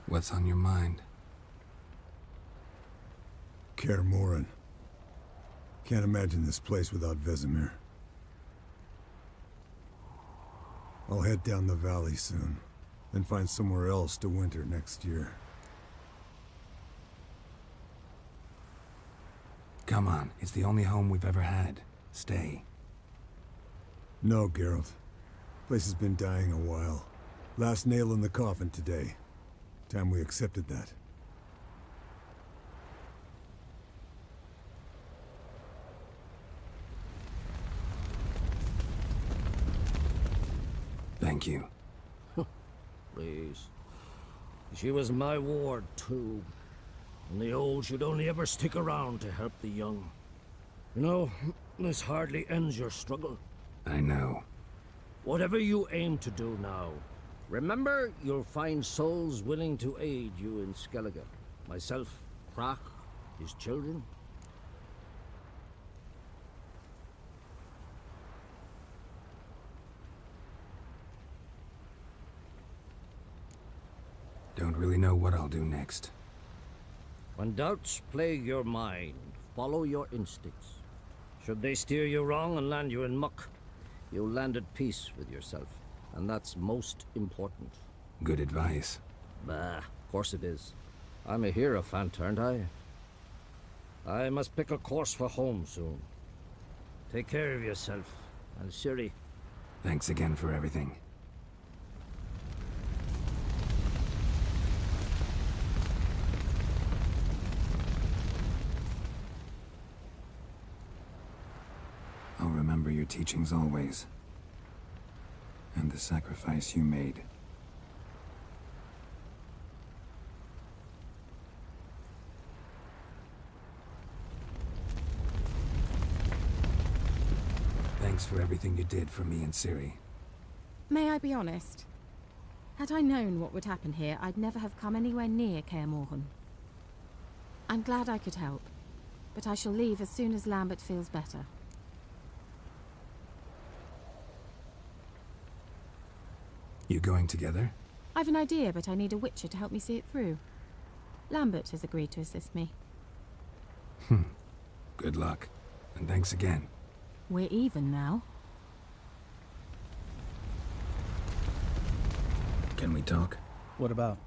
What's on your mind? Kaer Morhen. Can't imagine this place without Vesemir. I'll head down the valley soon, then find somewhere else to winter next year. Come on, it's the only home we've ever had. Stay. No, Geralt. Place has been dying a while. Last nail in the coffin today. Time we accepted that. Thank you. Please. She was my ward, too. And the old should only ever stick around to help the young. You know, this hardly ends your struggle. I know. Whatever you aim to do now, remember you'll find souls willing to aid you in Skellige. Myself, Krak, his children. Don't really know what I'll do next. When doubts plague your mind, follow your instincts. Should they steer you wrong and land you in muck, you'll land at peace with yourself. And that's most important. Good advice. Bah, of course it is. I'm a hierophant, aren't I? I must pick a course for home soon. Take care of yourself, and Ciri. Thanks again for everything. I'll remember your teachings always. And the sacrifice you made. Thanks for everything you did for me and Ciri. May I be honest? Had I known what would happen here, I'd never have come anywhere near Kaer Morhen. I'm glad I could help, but I shall leave as soon as Lambert feels better. You going together? I've an idea, but I need a witcher to help me see it through. Lambert has agreed to assist me. Good luck. And thanks again. We're even now. Can we talk? What about?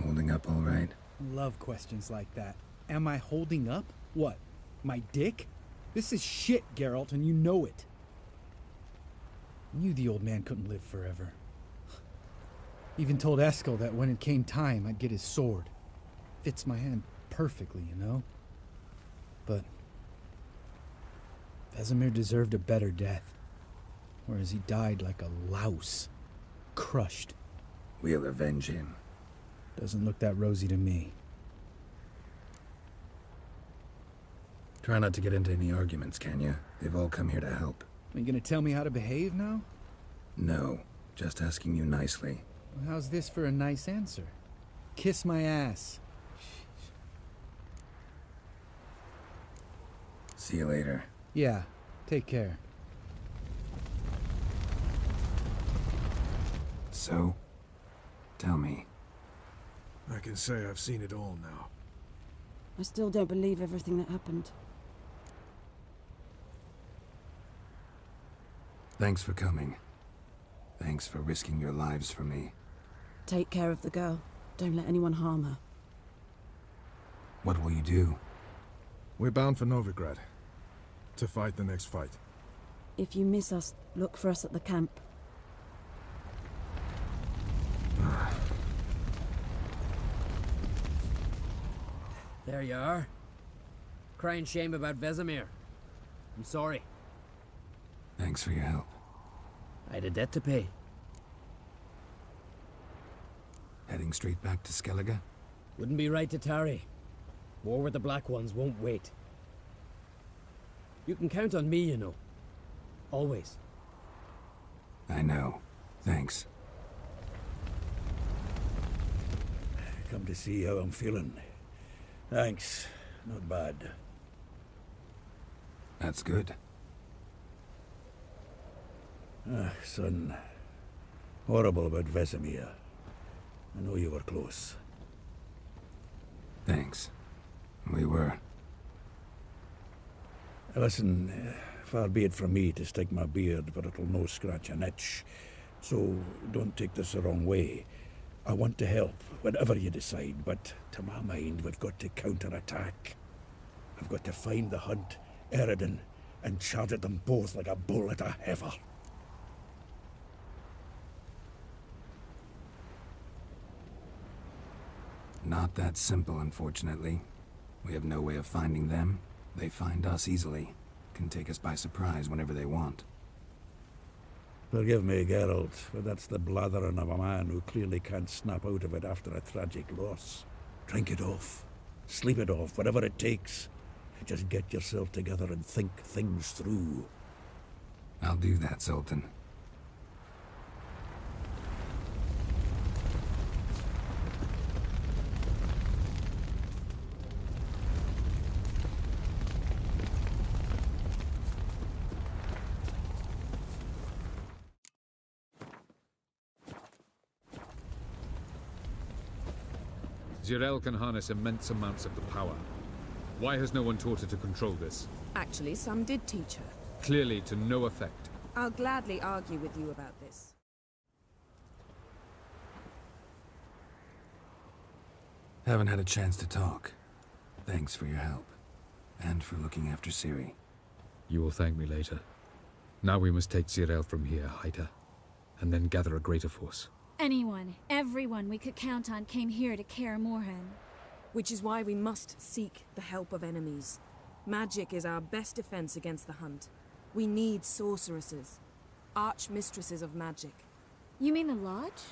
Holding up all right? Love questions like that. Am I holding up? What? My dick? This is shit, Geralt, and you know it. Knew the old man couldn't live forever. Even told Eskel that when it came time, I'd get his sword. Fits my hand perfectly, you know? But Vesemir deserved a better death. Whereas he died like a louse. Crushed. We'll avenge him. Doesn't look that rosy to me. Try not to get into any arguments, can you? They've all come here to help. Are you gonna tell me how to behave now? No, just asking you nicely. Well, how's this for a nice answer? Kiss my ass. See you later. Yeah, take care. So, tell me. I can say I've seen it all now. I still don't believe everything that happened. Thanks for coming. Thanks for risking your lives for me. Take care of the girl. Don't let anyone harm her. What will you do? We're bound for Novigrad. To fight the next fight. If you miss us, look for us at the camp. There you are. Crying shame about Vesemir. I'm sorry. Thanks for your help. I had a debt to pay. Heading straight back to Skellige? Wouldn't be right to tarry. War with the Black Ones won't wait. You can count on me, you know. Always. I know. Thanks. Come to see how I'm feeling. Thanks. Not bad. That's good. Ah, son. Horrible about Vesemir. I know you were close. Thanks. We were. Listen, far be it from me to stick my beard, but it'll no scratch an itch. So don't take this the wrong way. I want to help, whatever you decide, but to my mind, we've got to counterattack. I've got to find the hunt, Eridan, and charge at them both like a bull at a heifer. Not that simple, unfortunately. We have no way of finding them. They find us easily. Can take us by surprise whenever they want. Forgive me, Geralt, but that's the blathering of a man who clearly can't snap out of it after a tragic loss. Drink it off. Sleep it off, whatever it takes. Just get yourself together and think things through. I'll do that, Sultan. Zirel can harness immense amounts of the power. Why has no one taught her to control this? Actually, some did teach her. Clearly to no effect. I'll gladly argue with you about this. Haven't had a chance to talk. Thanks for your help. And for looking after Ciri. You will thank me later. Now we must take Zirel from here, hide her, and then gather a greater force. Anyone, everyone we could count on came here to Kaer Morhen. Which is why we must seek the help of enemies. Magic is our best defense against the hunt. We need sorceresses. Archmistresses of magic. You mean the Lodge?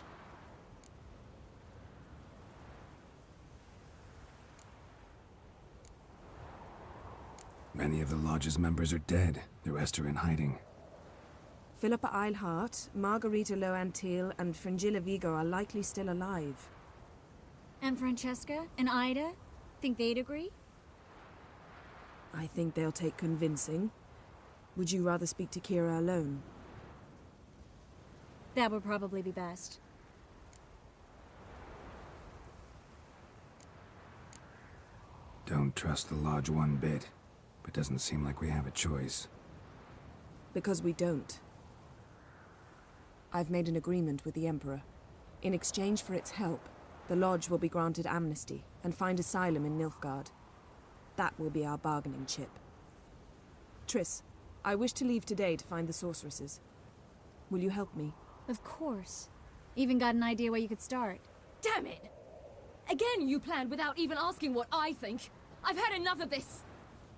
Many of the Lodge's members are dead. The rest are in hiding. Philippa Eilhart, Margarita Loantil, and Fringilla Vigo are likely still alive. And Francesca and Ida? Think they'd agree? I think they'll take convincing. Would you rather speak to Kira alone? That would probably be best. Don't trust the Lodge one bit, but doesn't seem like we have a choice. Because we don't. I've made an agreement with the Emperor. In exchange for its help, the Lodge will be granted amnesty and find asylum in Nilfgaard. That will be our bargaining chip. Triss, I wish to leave today to find the sorceresses. Will you help me? Of course. Even got an idea where you could start. Damn it! Again you planned without even asking what I think. I've had enough of this.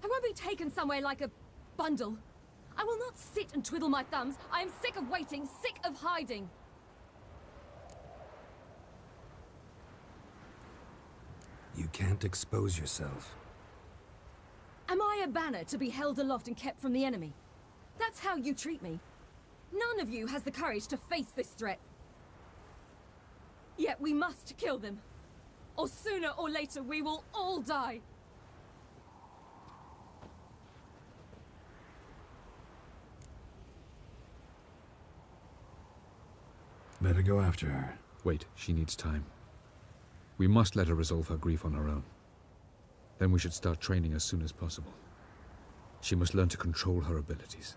I won't be taken somewhere like a bundle. I will not sit and twiddle my thumbs. I am sick of waiting, sick of hiding. You can't expose yourself. Am I a banner to be held aloft and kept from the enemy? That's how you treat me. None of you has the courage to face this threat. Yet we must kill them. Or sooner or later we will all die. Better go after her. Wait, she needs time. We must let her resolve her grief on her own. Then we should start training as soon as possible. She must learn to control her abilities.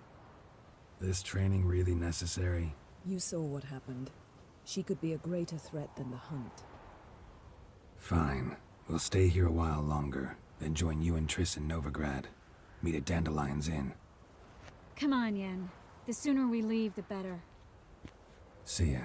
This training really necessary? You saw what happened. She could be a greater threat than the hunt. Fine. We'll stay here a while longer, then join you and Triss in Novigrad. Meet at Dandelion's Inn. Come on, Yen. The sooner we leave, the better. See ya.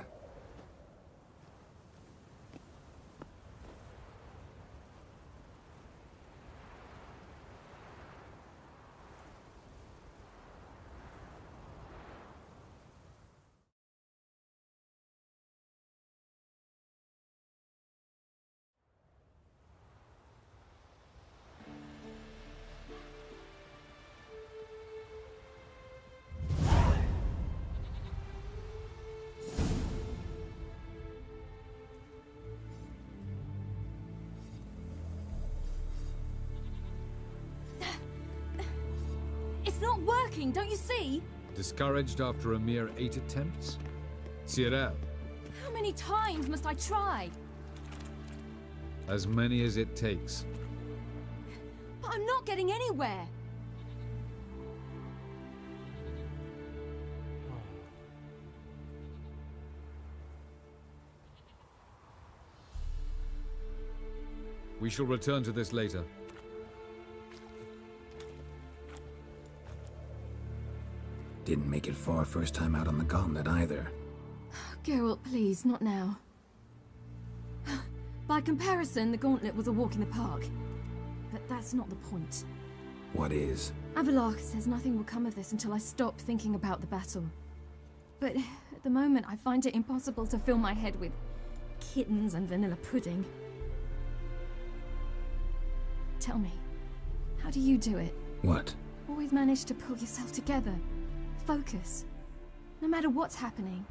It's not working, don't you see? Discouraged after a mere 8 attempts? Cyril, How many times must I try? as many as it takes. But I'm not getting anywhere. We shall return to this later. Didn't make it far first time out on the gauntlet either. Geralt, please, not now. By comparison, the gauntlet was a walk in the park. But that's not the point. What is? Avalok says nothing will come of this until I stop thinking about the battle. But at the moment, I find it impossible to fill my head with kittens and vanilla pudding. Tell me, how do you do it? What? Always manage to pull yourself together. Focus. No matter what's happening.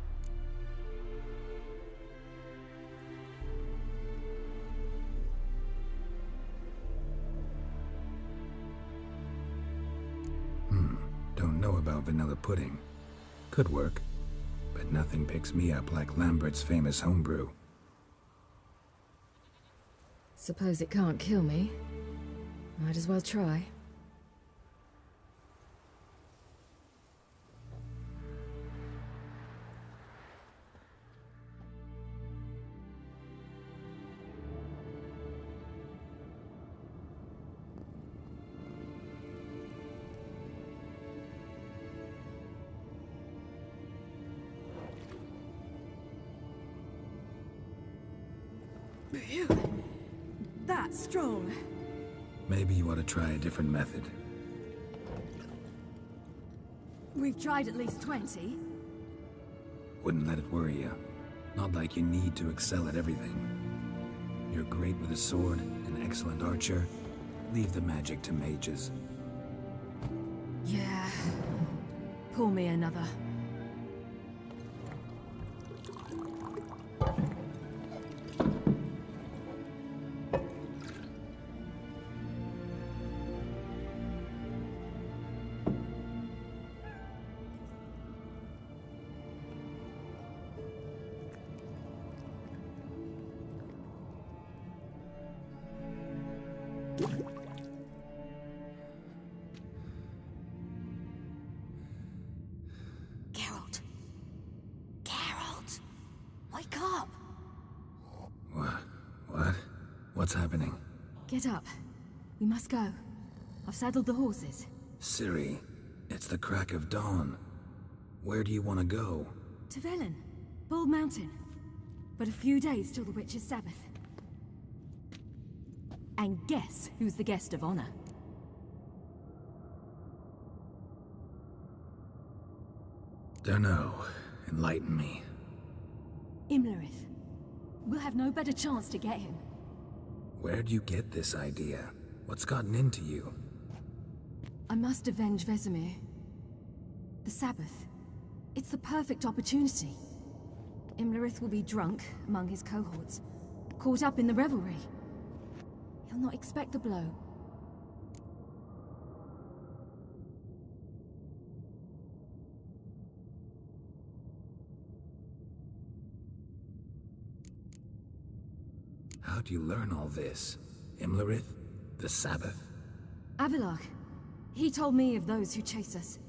Don't know about vanilla pudding. Could work. But nothing picks me up like Lambert's famous homebrew. Suppose it can't kill me. Might as well try. That's strong. Maybe you ought to try a different method. We've tried at least 20. Wouldn't let it worry you. Not like you need to excel at everything. You're great with a sword, an excellent archer. Leave the magic to mages. Yeah. Pull me another. Geralt. Geralt! Wake up! What? What's happening? Get up. We must go. I've saddled the horses. Ciri, it's the crack of dawn. Where do you want to go? To Velen. Bald Mountain. But a few days till the Witch's Sabbath. And guess who's the guest of honor? Dunno. Enlighten me. Imlerith. We'll have no better chance to get him. Where'd you get this idea? What's gotten into you? I must avenge Vesemir. The Sabbath. It's the perfect opportunity. Imlerith will be drunk among his cohorts, caught up in the revelry. He'll not expect the blow. How'd you learn all this? Imlerith? The Sabbath? Avalok. He told me of those who chase us.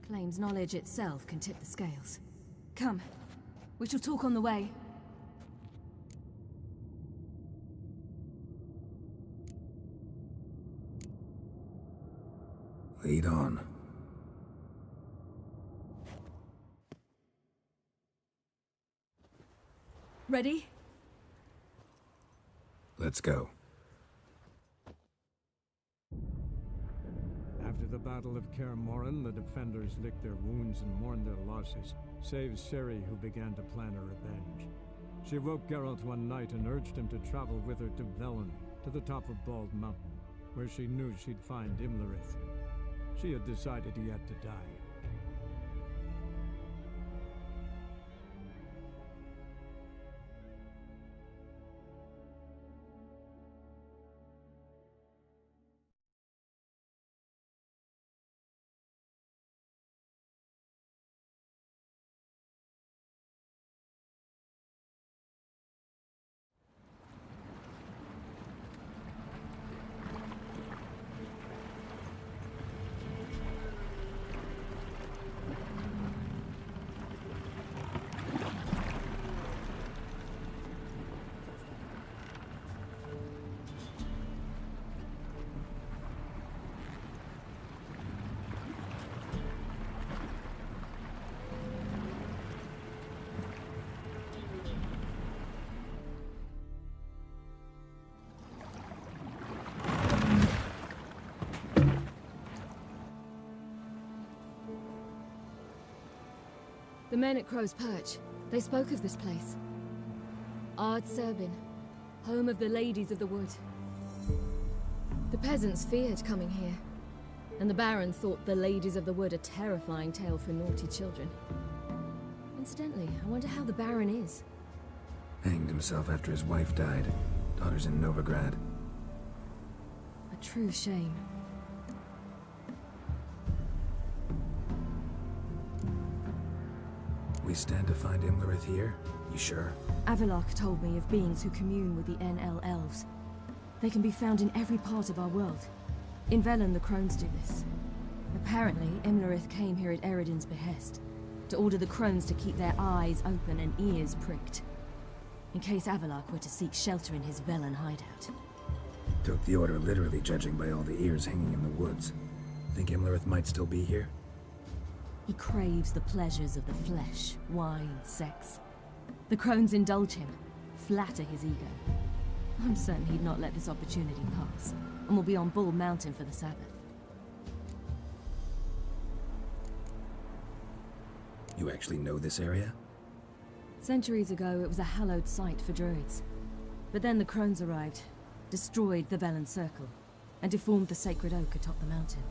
Claims knowledge itself can tip the scales. Come. We shall talk on the way. Lead on. Ready? Let's go. After the Battle of Kaer Morhen, the defenders licked their wounds and mourned their losses, save Ciri, who began to plan a revenge. She woke Geralt one night and urged him to travel with her to Velen, to the top of Bald Mountain, where she knew she'd find Imlerith. She had decided he had to die. The men at Crow's Perch, they spoke of this place. Ard Serbin, home of the Ladies of the Wood. The peasants feared coming here, and the Baron thought the Ladies of the Wood a terrifying tale for naughty children. Incidentally, I wonder how the Baron is. Hanged himself after his wife died. Daughter's in Novigrad. A true shame. We stand to find Imlerith here? You sure? Avalok told me of beings who commune with the NL elves. They can be found in every part of our world. In Velen, the crones do this. Apparently, Imlerith came here at Eredin's behest, to order the crones to keep their eyes open and ears pricked, in case Avalok were to seek shelter in his Velen hideout. Took the order literally, judging by all the ears hanging in the woods. Think Imlerith might still be here? He craves the pleasures of the flesh, wine, sex. The crones indulge him, flatter his ego. I'm certain he'd not let this opportunity pass, and will be on Bull Mountain for the Sabbath. You actually know this area? Centuries ago, it was a hallowed site for druids. But then the crones arrived, destroyed the Velen Circle, and deformed the sacred oak atop the mountain.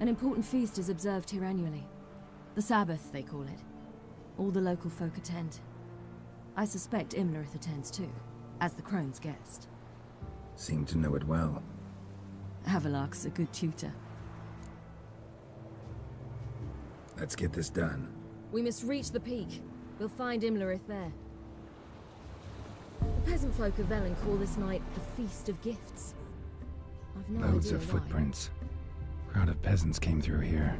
An important feast is observed here annually. The Sabbath, they call it. All the local folk attend. I suspect Imlerith attends too, as the crone's guest. Seem to know it well. Avalok's a good tutor. Let's get this done. We must reach the peak. We'll find Imlerith there. The peasant folk of Velen call this night the Feast of Gifts. I've no Loads idea of why. footprints. Crowd of peasants came through here.